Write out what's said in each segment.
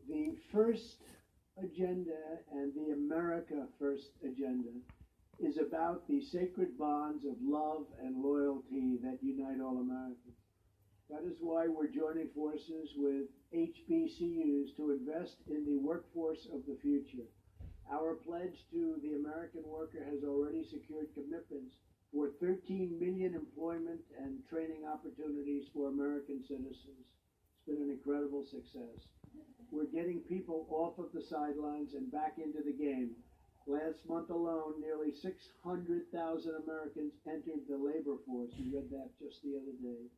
The first agenda and the America First agenda is about the sacred bonds of love and loyalty that unite all Americans. That is why we're joining forces with HBCUs to invest in the workforce of the future. Our pledge to the American worker has already secured commitments for 13 million employment and training opportunities for American citizens. It's been an incredible success. We're getting people off of the sidelines and back into the game. Last month alone, nearly 600,000 Americans entered the labor force. You read that just the other day.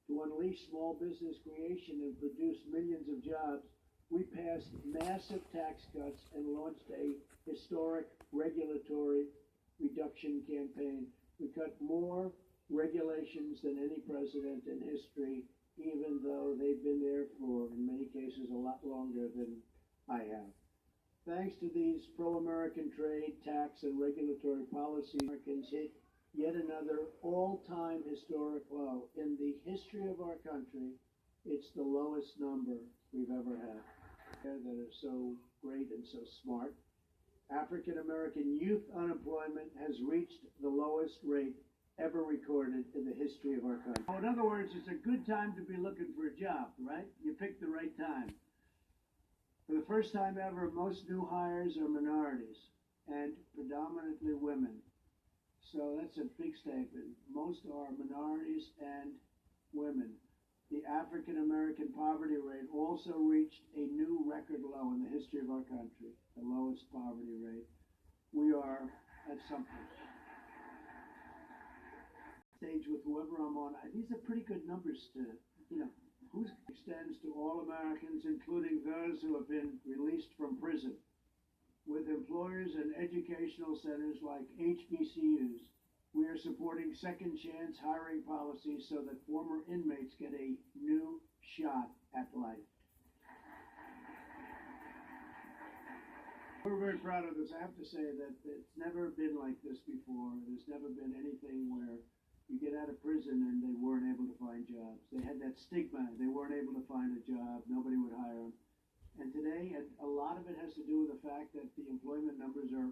To unleash small business creation and produce millions of jobs, we passed massive tax cuts and launched a historic regulatory reduction campaign. We cut more regulations than any president in history, even though they've been there for, in many cases, a lot longer than I have. Thanks to these pro-American trade, tax, and regulatory policies, Americans hit yet another all-time historic low. In the history of our country, it's the lowest number we've ever had. That are so great and so smart. African American youth unemployment has reached the lowest rate ever recorded in the history of our country. In other words, it's a good time to be looking for a job, right? You picked the right time. For the first time ever, most new hires are minorities and predominantly women. So that's a big statement. Most are minorities and women. The African American poverty rate also reached a new record low in the history of our country, the lowest poverty rate. We are at something. Stage with whoever I'm on, these are pretty good numbers to, who extends to all Americans, including those who have been released from prison. With employers and educational centers like HBCUs, we are supporting second chance hiring policies so that former inmates get a new shot at life. We're very proud of this. I have to say that it's never been like this before. There's never been anything where you get out of prison and they weren't able to find jobs. They had that stigma. They weren't able to find a job. Nobody would hire them. And today, a lot of it has to do with the fact that the employment numbers are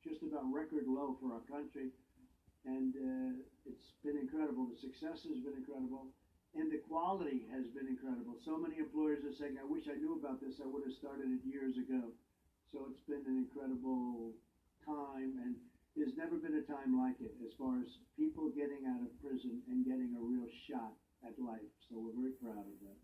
just about record low for our country. And it's been incredible. The success has been incredible. And the quality has been incredible. So many employers are saying, I wish I knew about this. I would have started it years ago. So it's been an incredible time. And there's never been a time like it as far as people getting out of prison and getting a real shot at life. So we're very proud of that.